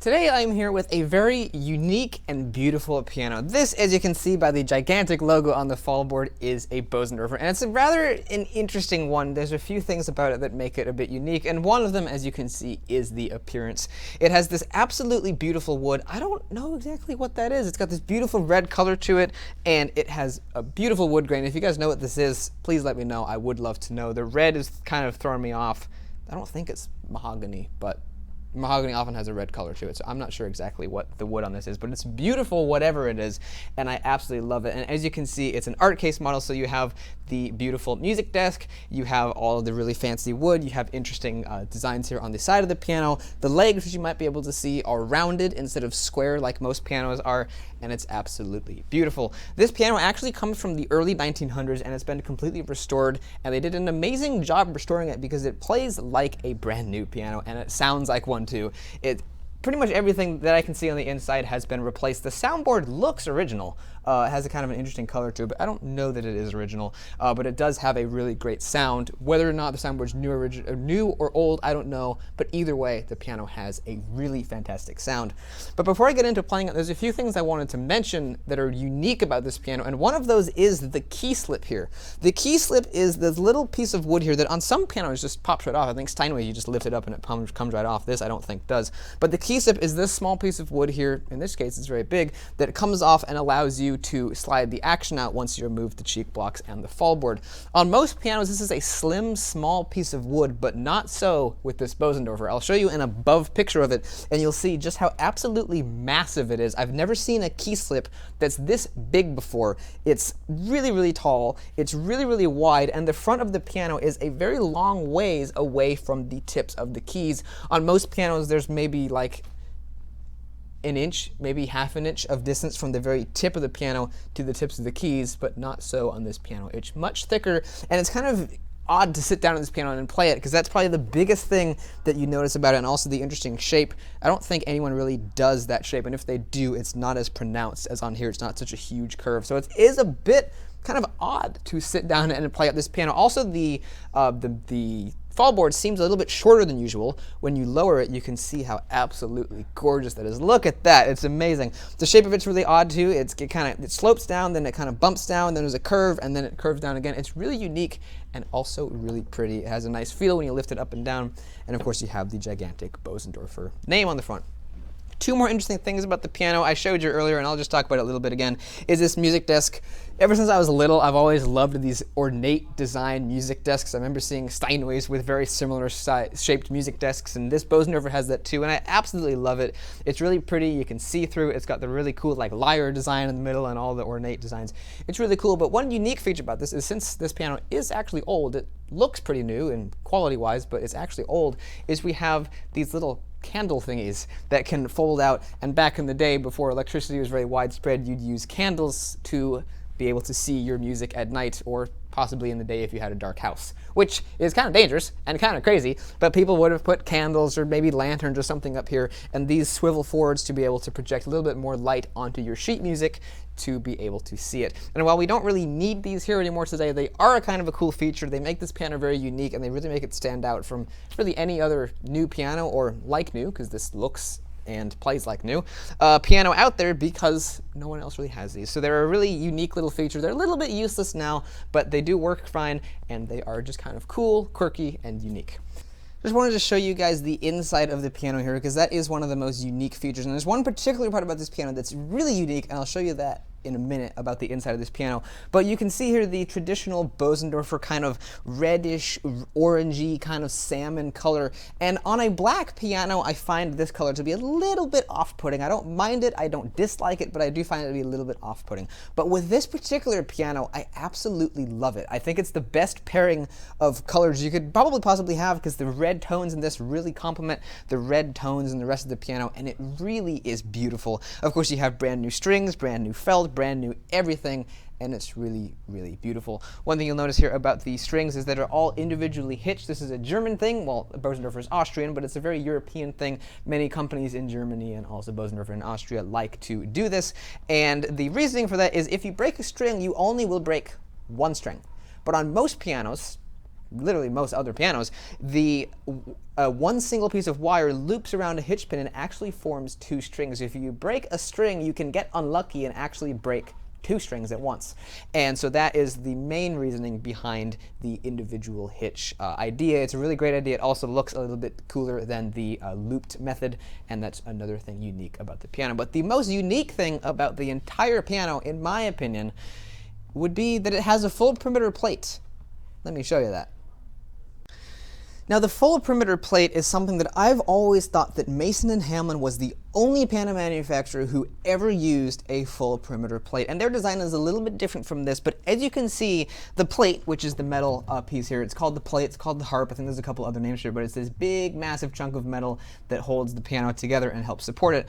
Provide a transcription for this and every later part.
Today I'm here with a very unique and beautiful piano. This, as you can see by the gigantic logo on the fallboard, is a Bosendorfer, and it's a rather an interesting one. There's a few things about it that make it a bit unique, and one of them, as you can see, is the appearance. It has this absolutely beautiful wood. I don't know exactly what that is. It's got this beautiful red color to it, and it has a beautiful wood grain. If you guys know what this is, please let me know. I would love to know. The red is kind of throwing me off. I don't think it's mahogany, but mahogany often has a red color to it, so I'm not sure exactly what the wood on this is, but it's beautiful whatever it is, and I absolutely love it. And as you can see, it's an art case model, so you have the beautiful music desk, you have all of the really fancy wood, you have interesting designs here on the side of the piano. The legs, which you might be able to see, are rounded instead of square like most pianos are, and it's absolutely beautiful. This piano actually comes from the early 1900s, and it's been completely restored, and they did an amazing job restoring it because it plays like a brand new piano, and it sounds like one too. Pretty much everything that I can see on the inside has been replaced. The soundboard looks original. It has a kind of an interesting color to it, but I don't know that it is original. But it does have a really great sound. Whether or not the soundboard's new or old, I don't know. But either way, the piano has a really fantastic sound. But before I get into playing it, there's a few things I wanted to mention that are unique about this piano, and one of those is the key slip here. The key slip is this little piece of wood here that on some pianos just pops right off. I think Steinway, you just lift it up and it comes right off. This I don't think does. But the key slip is this small piece of wood here, in this case it's very big, that comes off and allows you to slide the action out once you remove the cheek blocks and the fallboard. On most pianos this is a slim, small piece of wood, but not so with this Bosendorfer. I'll show you an above picture of it and you'll see just how absolutely massive it is. I've never seen a key slip that's this big before. It's really, really tall, it's really, really wide, and the front of the piano is a very long ways away from the tips of the keys. On most pianos there's maybe like an inch, maybe half an inch of distance from the very tip of the piano to the tips of the keys, but not so on this piano. It's much thicker, and it's kind of odd to sit down on this piano and play it, because that's probably the biggest thing that you notice about it, and also the interesting shape. I don't think anyone really does that shape, and if they do, it's not as pronounced as on here. It's not such a huge curve, so it is a bit kind of odd to sit down and play out this piano. Also, the fallboard seems a little bit shorter than usual. When you lower it, you can see how absolutely gorgeous that is. Look at that, it's amazing. The shape of it's really odd too. It slopes down, then it kind of bumps down, then there's a curve, and then it curves down again. It's really unique and also really pretty. It has a nice feel when you lift it up and down, and of course you have the gigantic Bosendorfer name on the front. Two more interesting things about the piano I showed you earlier, and I'll just talk about it a little bit again, is this music desk. Ever since I was little, I've always loved these ornate design music desks. I remember seeing Steinways with very similar shaped music desks, and this Bosendorfer has that too, and I absolutely love it. It's really pretty, you can see through. It's got the really cool like lyre design in the middle and all the ornate designs. It's really cool, but one unique feature about this is since this piano is actually old, it looks pretty new and quality-wise, but it's actually old, is we have these little candle thingies that can fold out, and back in the day before electricity was very widespread, you'd use candles to be able to see your music at night, or possibly in the day if you had a dark house, which is kind of dangerous and kind of crazy, but people would have put candles or maybe lanterns or something up here, and these swivel forwards to be able to project a little bit more light onto your sheet music to be able to see it. And while we don't really need these here anymore today, they are a kind of a cool feature. They make this piano very unique, and they really make it stand out from really any other new piano, or like new, because this looks and plays like new, piano out there, because no one else really has these. So they're a really unique little feature. They're a little bit useless now, but they do work fine, and they are just kind of cool, quirky, and unique. Just wanted to show you guys the inside of the piano here, because that is one of the most unique features. And there's one particular part about this piano that's really unique, and I'll show you that in a minute about the inside of this piano. But you can see here the traditional Bosendorfer kind of reddish, orangey, kind of salmon color. And on a black piano, I find this color to be a little bit off-putting. I don't mind it, I don't dislike it, but I do find it to be a little bit off-putting. But with this particular piano, I absolutely love it. I think it's the best pairing of colors you could probably possibly have, because the red tones in this really complement the red tones in the rest of the piano, and it really is beautiful. Of course, you have brand new strings, brand new felt, brand new everything, and it's really, really beautiful. One thing you'll notice here about the strings is that they're all individually hitched. This is a German thing. Well, Bosendorfer is Austrian, but it's a very European thing. Many companies in Germany and also Bosendorfer in Austria like to do this, and the reasoning for that is if you break a string, you only will break one string. But on most pianos, literally most other pianos, the one single piece of wire loops around a hitch pin and actually forms two strings. If you break a string, you can get unlucky and actually break two strings at once. And so that is the main reasoning behind the individual hitch idea. It's a really great idea. It also looks a little bit cooler than the looped method, and that's another thing unique about the piano. But the most unique thing about the entire piano, in my opinion, would be that it has a full perimeter plate. Let me show you that. Now, the full perimeter plate is something that I've always thought that Mason & Hamlin was the only piano manufacturer who ever used a full perimeter plate. And their design is a little bit different from this, but as you can see, the plate, which is the metal piece here, it's called the plate, it's called the harp, I think there's a couple other names here, but it's this big, massive chunk of metal that holds the piano together and helps support it.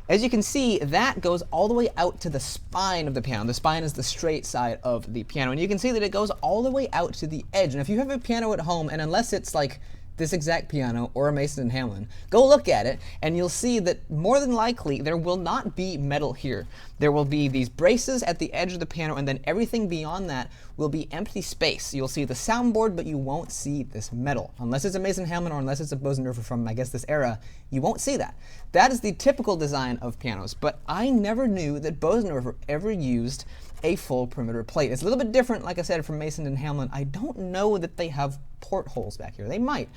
As you can see, that goes all the way out to the spine of the piano. The spine is the straight side of the piano, and you can see that it goes all the way out to the edge. And if you have a piano at home, and unless it's like this exact piano or a Mason & Hamlin, go look at it, and you'll see that more than likely there will not be metal here. There will be these braces at the edge of the piano, and then everything beyond that will be empty space. You'll see the soundboard, but you won't see this metal. Unless it's a Mason & Hamlin or unless it's a Bosendorfer from, I guess, this era, you won't see that. That is the typical design of pianos, but I never knew that Bosendorfer ever used a full perimeter plate. It's a little bit different, like I said, from Mason & Hamlin. I don't know that they have portholes back here. They might,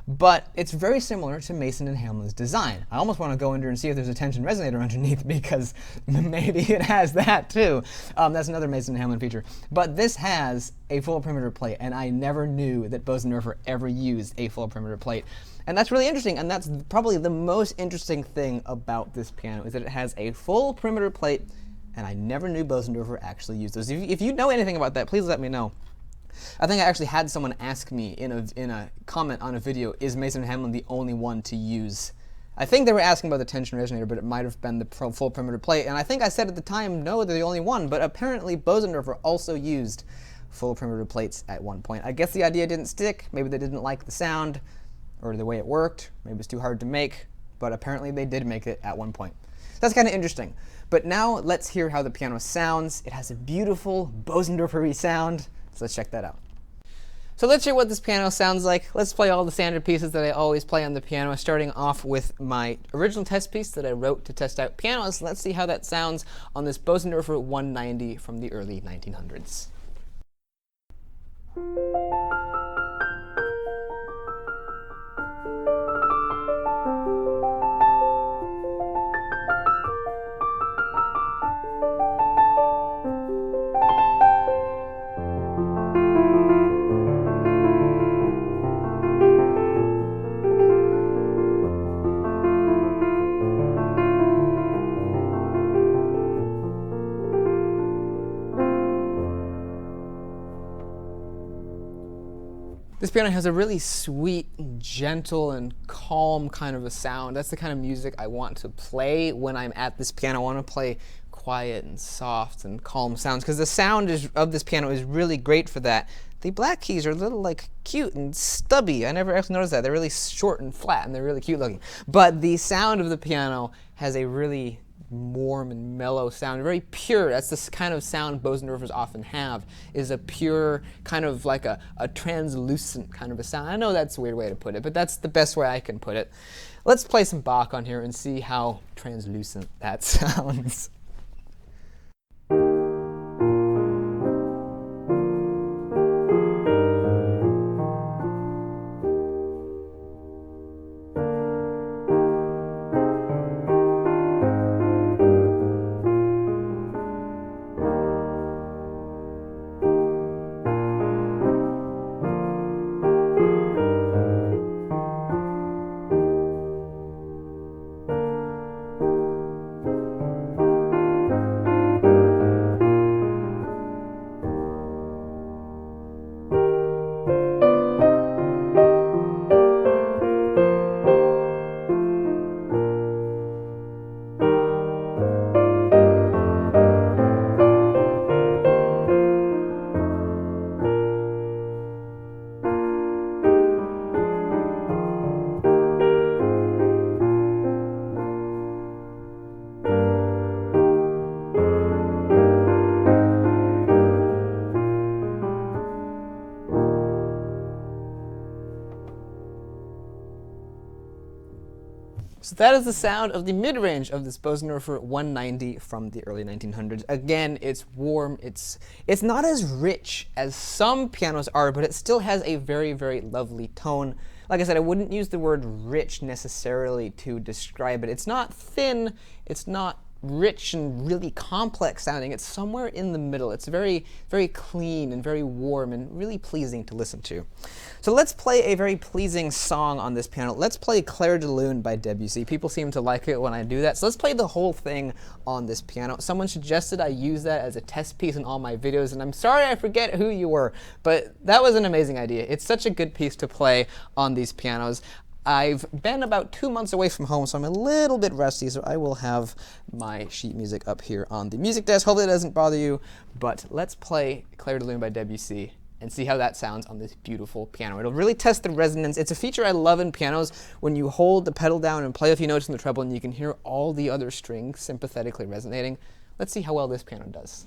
but it's very similar to Mason & Hamlin's design. I almost want to go in there and see if there's a tension resonator underneath, because maybe it has that too. That's another Mason & Hamlin feature. But this has a full perimeter plate, and I never knew that Bosendorfer ever used a full perimeter plate. And that's really interesting, and that's probably the most interesting thing about this piano, is that it has a full perimeter plate, and I never knew Bosendorfer actually used those. If you know anything about that, please let me know. I think I actually had someone ask me in a comment on a video, is Mason & Hamlin the only one to use? I think they were asking about the tension resonator, but it might have been the full perimeter plate. And I think I said at the time, no, they're the only one. But apparently Bosendorfer also used full perimeter plates at one point. I guess the idea didn't stick. Maybe they didn't like the sound or the way it worked. Maybe it was too hard to make. But apparently they did make it at one point. That's kind of interesting. But now let's hear how the piano sounds. It has a beautiful Bosendorfer-y sound. So let's check that out. So let's hear what this piano sounds like. Let's play all the standard pieces that I always play on the piano, starting off with my original test piece that I wrote to test out pianos. Let's see how that sounds on this Bosendorfer 190 from the early 1900s. This piano has a really sweet, gentle, and calm kind of a sound. That's the kind of music I want to play when I'm at this piano. I want to play quiet and soft and calm sounds, because the sound of this piano is really great for that. The black keys are a little like cute and stubby. I never actually noticed that. They're really short and flat, and they're really cute looking. But the sound of the piano has a really warm and mellow sound, very pure. That's the kind of sound Bosendorfers often have, is a pure, kind of like a translucent kind of a sound. I know that's a weird way to put it, but that's the best way I can put it. Let's play some Bach on here and see how translucent that sounds. So that is the sound of the mid-range of this Bosendorfer 190 from the early 1900s. Again, it's warm, it's not as rich as some pianos are, but it still has a very, very lovely tone. Like I said, I wouldn't use the word rich necessarily to describe it. It's not thin, it's not rich and really complex sounding. It's somewhere in the middle. It's very, very clean and very warm and really pleasing to listen to. So let's play a very pleasing song on this piano. Let's play Clair de Lune by Debussy. People seem to like it when I do that. So let's play the whole thing on this piano. Someone suggested I use that as a test piece in all my videos, and I'm sorry I forget who you were, but that was an amazing idea. It's such a good piece to play on these pianos. I've been about 2 months away from home, so I'm a little bit rusty, so I will have my sheet music up here on the music desk. Hopefully it doesn't bother you, but let's play Clair de Lune by Debussy and see how that sounds on this beautiful piano. It'll really test the resonance. It's a feature I love in pianos when you hold the pedal down and play a few notes in the treble and you can hear all the other strings sympathetically resonating. Let's see how well this piano does.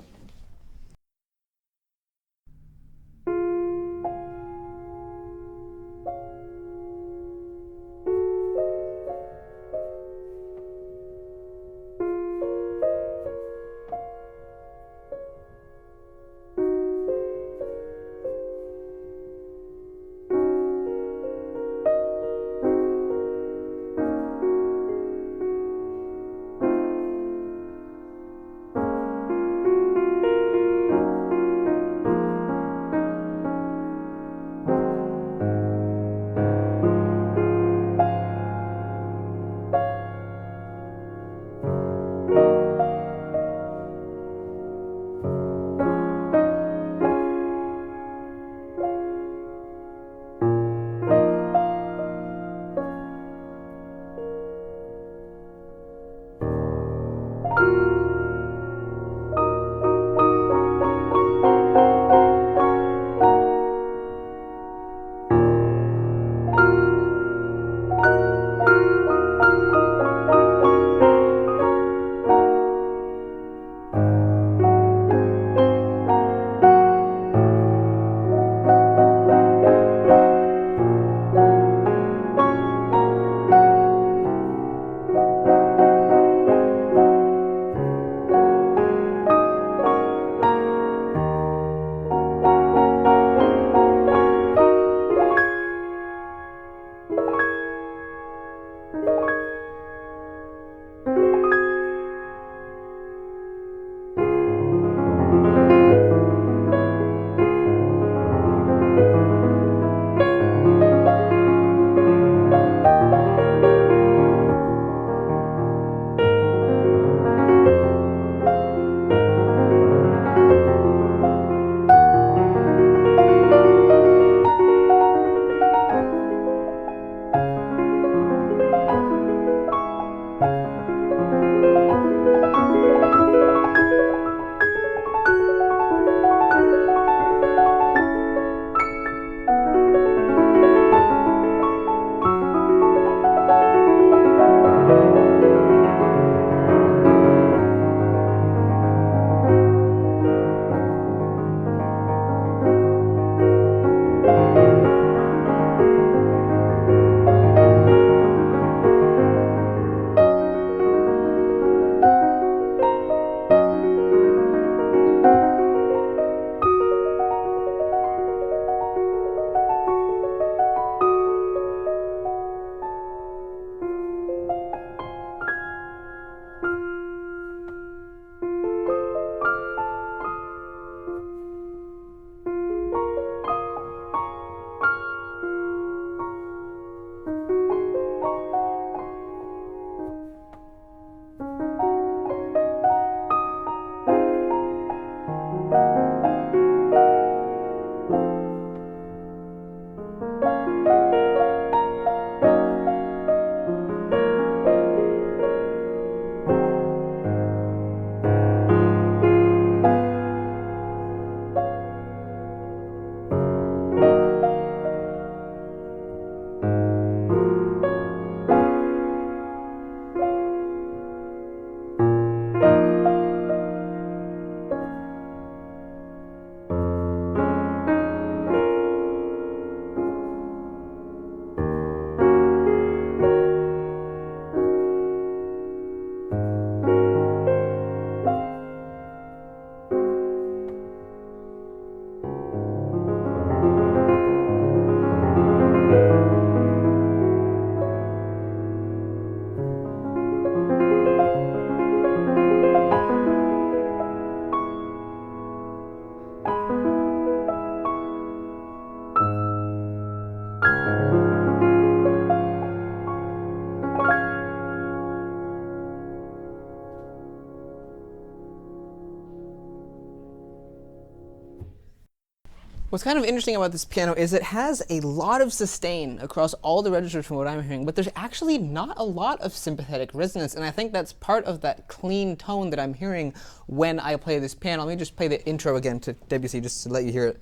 What's kind of interesting about this piano is it has a lot of sustain across all the registers from what I'm hearing, but there's actually not a lot of sympathetic resonance, and I think that's part of that clean tone that I'm hearing when I play this piano. Let me just play the intro again to Debussy just to let you hear it.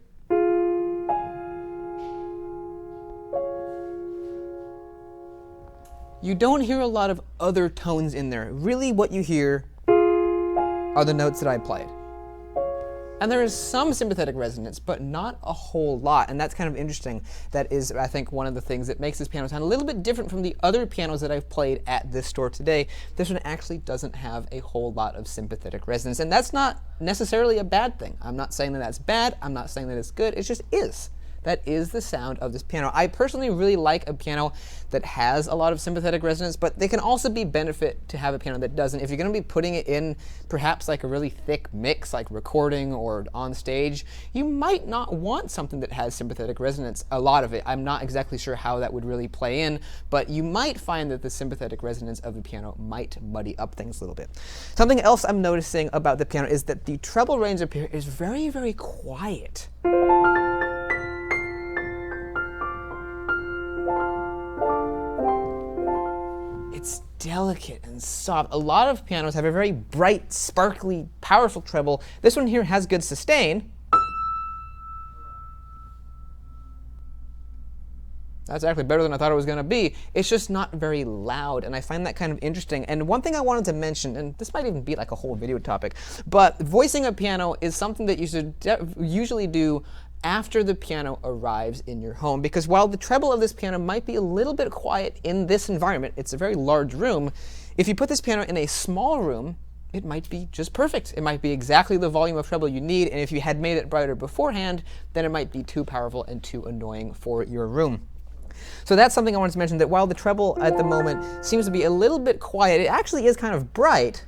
You don't hear a lot of other tones in there. Really what you hear are the notes that I played. And there is some sympathetic resonance, but not a whole lot, and that's kind of interesting. That is, I think, one of the things that makes this piano sound a little bit different from the other pianos that I've played at this store today. This one actually doesn't have a whole lot of sympathetic resonance, and that's not necessarily a bad thing. I'm not saying that that's bad, I'm not saying that it's good, it just is. That is the sound of this piano. I personally really like a piano that has a lot of sympathetic resonance, but they can also be benefit to have a piano that doesn't. If you're going to be putting it in perhaps like a really thick mix, like recording or on stage, you might not want something that has sympathetic resonance, a lot of it. I'm not exactly sure how that would really play in, but you might find that the sympathetic resonance of the piano might muddy up things a little bit. Something else I'm noticing about the piano is that the treble range up here is very, very quiet. It's delicate and soft. A lot of pianos have a very bright, sparkly, powerful treble. This one here has good sustain. That's actually better than I thought it was going to be. It's just not very loud, and I find that kind of interesting. And one thing I wanted to mention, and this might even be like a whole video topic, but voicing a piano is something that you should usually do after the piano arrives in your home, because while the treble of this piano might be a little bit quiet in this environment, it's a very large room, if you put this piano in a small room, it might be just perfect. It might be exactly the volume of treble you need, and if you had made it brighter beforehand, then it might be too powerful and too annoying for your room. So that's something I wanted to mention, that while the treble at the moment seems to be a little bit quiet, it actually is kind of bright.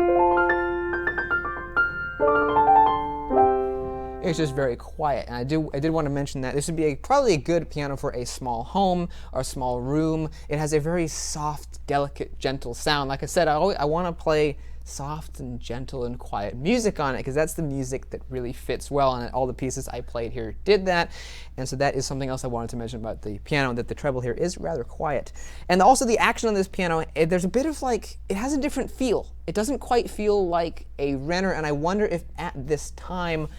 It's just very quiet, and I did want to mention that this would be probably a good piano for a small home or a small room. It has a very soft, delicate, gentle sound. Like I said, I want to play soft and gentle and quiet music on it, because that's the music that really fits well, and all the pieces I played here did that. And so that is something else I wanted to mention about the piano, that the treble here is rather quiet. And also the action on this piano, there's a bit of like, it has a different feel. It doesn't quite feel like a Renner, and I wonder if at this time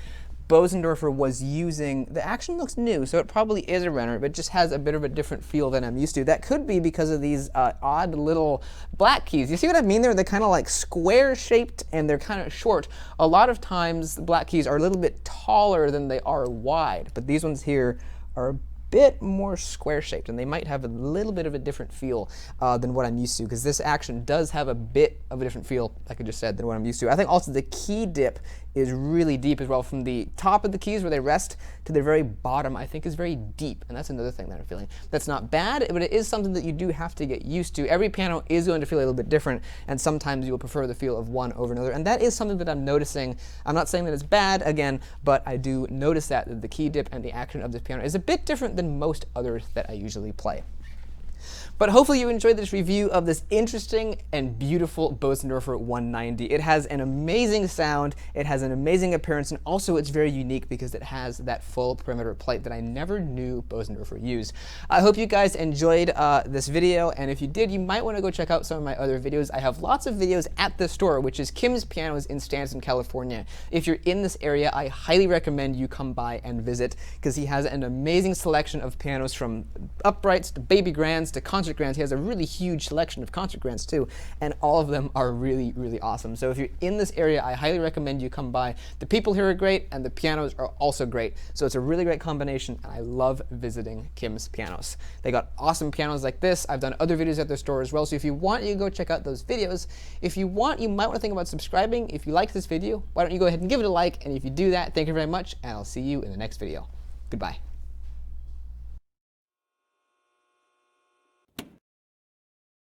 Bosendorfer was using, the action looks new, so it probably is a Renner, but just has a bit of a different feel than I'm used to. That could be because of these odd little black keys. You see what I mean there? They're kind of like square shaped and they're kind of short. A lot of times the black keys are a little bit taller than they are wide, but these ones here are a bit more square shaped, and they might have a little bit of a different feel than what I'm used to, because this action does have a bit of a different feel, like I just said, than what I'm used to. I think also the key dip is really deep as well. From the top of the keys where they rest to the very bottom, I think is very deep, and that's another thing that I'm feeling. That's not bad, but it is something that you do have to get used to. Every piano is going to feel a little bit different, and sometimes you will prefer the feel of one over another, and that is something that I'm noticing. I'm not saying that it's bad, again, but I do notice that the key dip and the action of this piano is a bit different than most others that I usually play. But hopefully you enjoyed this review of this interesting and beautiful Bosendorfer 190. It has an amazing sound, it has an amazing appearance, and also it's very unique because it has that full perimeter plate that I never knew Bosendorfer used. I hope you guys enjoyed this video, and if you did, you might want to go check out some of my other videos. I have lots of videos at the store, which is Kim's Pianos in Stanton, California. If you're in this area, I highly recommend you come by and visit, because he has an amazing selection of pianos, from uprights to baby grands to concert grands. He has a really huge selection of concert grands too, and all of them are really, really awesome. So if you're in this area, I highly recommend you come by. The people here are great, and the pianos are also great. So it's a really great combination, and I love visiting Kim's Pianos. They got awesome pianos like this. I've done other videos at their store as well, so if you want, you can go check out those videos. If you want, you might want to think about subscribing. If you liked this video, why don't you go ahead and give it a like, and if you do that, thank you very much, and I'll see you in the next video. Goodbye.